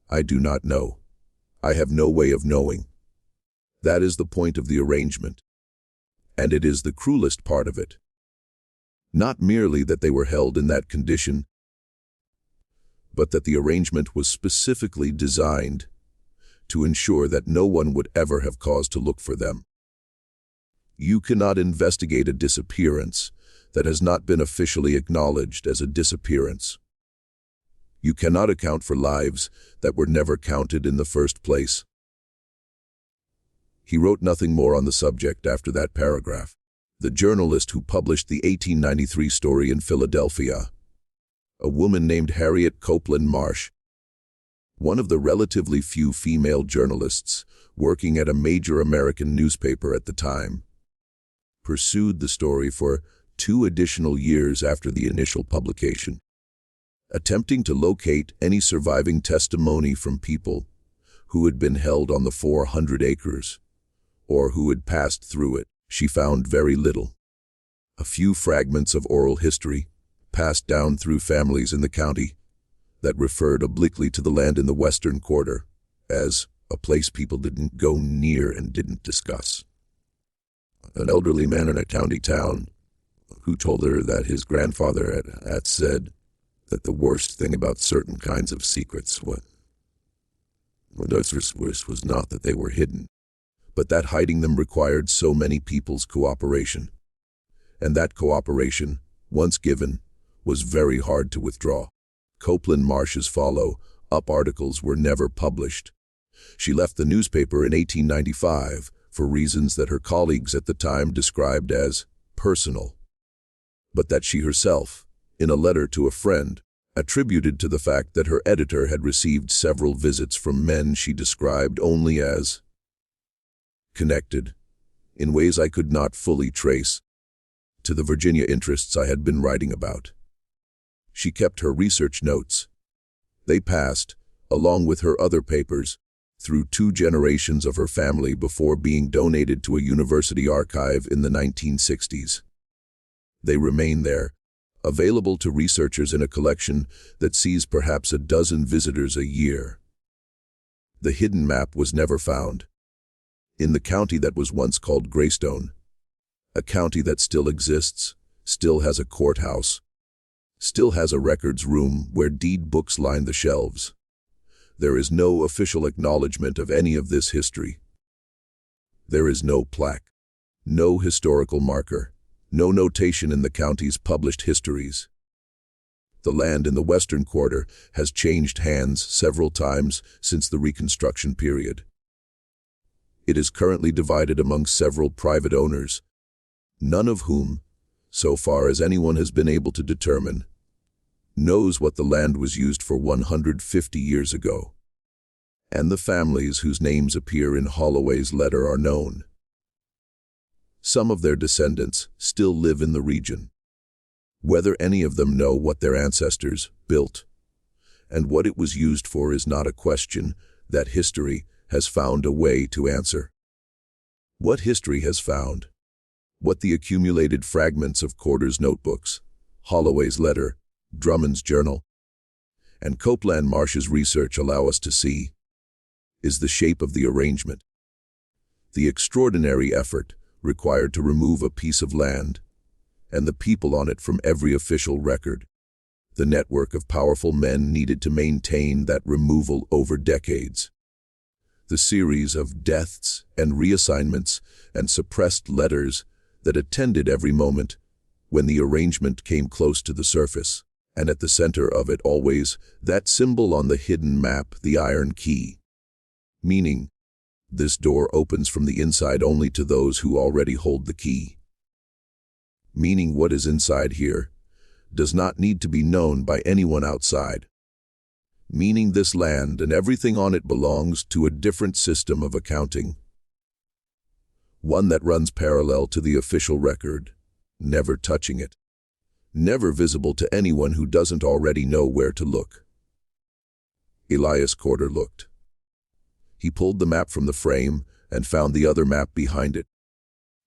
I do not know. I have no way of knowing. That is the point of the arrangement, and it is the cruelest part of it. Not merely that they were held in that condition, but that the arrangement was specifically designed to ensure that no one would ever have cause to look for them. You cannot investigate a disappearance that has not been officially acknowledged as a disappearance. You cannot account for lives that were never counted in the first place. He wrote nothing more on the subject after that paragraph. The journalist who published the 1893 story in Philadelphia, a woman named Harriet Copeland Marsh, one of the relatively few female journalists working at a major American newspaper at the time, pursued the story for 2 additional years after the initial publication, attempting to locate any surviving testimony from people who had been held on the 400 acres or who had passed through it. She found very little. A few fragments of oral history passed down through families in the county that referred obliquely to the land in the western quarter as a place people didn't go near and didn't discuss. An elderly man in a county town who told her that his grandfather had said that the worst thing about certain kinds of secrets was not that they were hidden, but that hiding them required so many people's cooperation. And that cooperation, once given, was very hard to withdraw. Copeland Marsh's follow-up articles were never published. She left the newspaper in 1895 for reasons that her colleagues at the time described as personal, but that she herself, in a letter to a friend, attributed to the fact that her editor had received several visits from men she described only as connected, in ways I could not fully trace, to the Virginia interests I had been writing about. She kept her research notes. They passed, along with her other papers, through 2 generations of her family before being donated to a university archive in the 1960s. They remain there, available to researchers in a collection that sees perhaps a dozen visitors a year. The hidden map was never found. In the county that was once called Greystone, a county that still exists, still has a courthouse, still has a records room where deed books line the shelves, there is no official acknowledgement of any of this history. There is no plaque, no historical marker, no notation in the county's published histories. The land in the western quarter has changed hands several times since the Reconstruction period. It is currently divided among several private owners, none of whom, so far as anyone has been able to determine, knows what the land was used for 150 years ago, and the families whose names appear in Holloway's letter are known. Some of their descendants still live in the region. Whether any of them know what their ancestors built and what it was used for is not a question that history has found a way to answer. What history has found, what the accumulated fragments of Corder's notebooks, Holloway's letter, Drummond's journal, and Copeland Marsh's research allow us to see, is the shape of the arrangement. The extraordinary effort required to remove a piece of land and the people on it from every official record. The network of powerful men needed to maintain that removal over decades. The series of deaths and reassignments and suppressed letters that attended every moment when the arrangement came close to the surface, and at the center of it always that symbol on the hidden map, the iron key. Meaning, this door opens from the inside only to those who already hold the key. Meaning what is inside here does not need to be known by anyone outside. Meaning this land and everything on it belongs to a different system of accounting. One that runs parallel to the official record, never touching it. Never visible to anyone who doesn't already know where to look. Elias Corder looked. He pulled the map from the frame and found the other map behind it.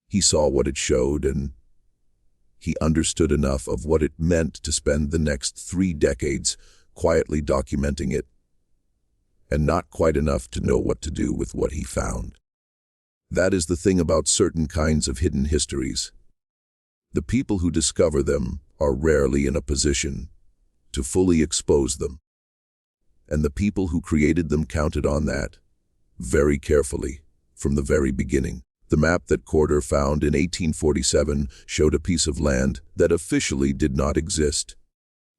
He saw what it showed and he understood enough of what it meant to spend the next 3 decades quietly documenting it, and not quite enough to know what to do with what he found. That is the thing about certain kinds of hidden histories. The people who discover them are rarely in a position to fully expose them. And the people who created them counted on that very carefully from the very beginning. The map that Corder found in 1847 showed a piece of land that officially did not exist.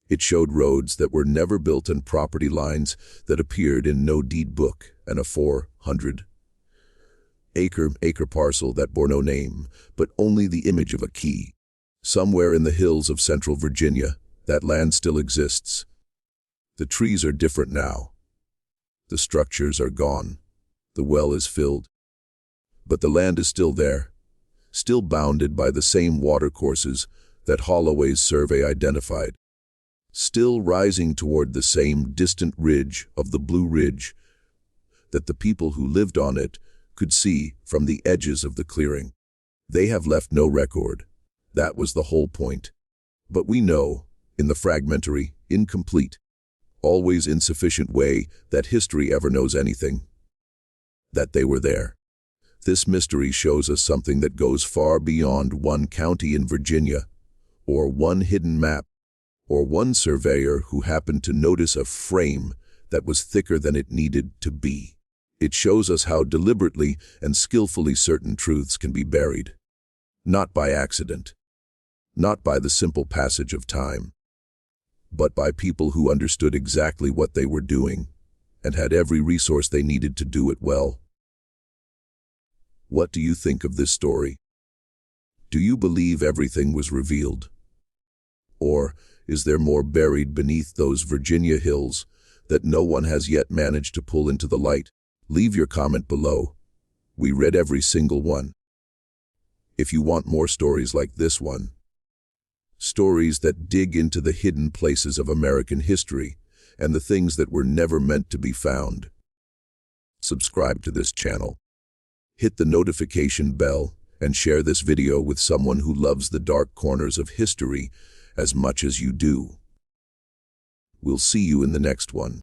It showed roads that were never built and property lines that appeared in no deed book and a 400-acre parcel that bore no name, but only the image of a key. Somewhere in the hills of central Virginia, that land still exists. The trees are different now. The structures are gone. The well is filled. But the land is still there, still bounded by the same watercourses that Holloway's survey identified, still rising toward the same distant ridge of the Blue Ridge that the people who lived on it could see from the edges of the clearing. They have left no record. That was the whole point. But we know, in the fragmentary, incomplete, always insufficient way that history ever knows anything, that they were there. This mystery shows us something that goes far beyond one county in Virginia, or one hidden map, or one surveyor who happened to notice a frame that was thicker than it needed to be. It shows us how deliberately and skillfully certain truths can be buried. Not by accident, not by the simple passage of time, but by people who understood exactly what they were doing and had every resource they needed to do it well. What do you think of this story? Do you believe everything was revealed? Or is there more buried beneath those Virginia hills that no one has yet managed to pull into the light? Leave your comment below. We read every single one. If you want more stories like this one, stories that dig into the hidden places of American history and the things that were never meant to be found, subscribe to this channel. Hit the notification bell and share this video with someone who loves the dark corners of history as much as you do. We'll see you in the next one.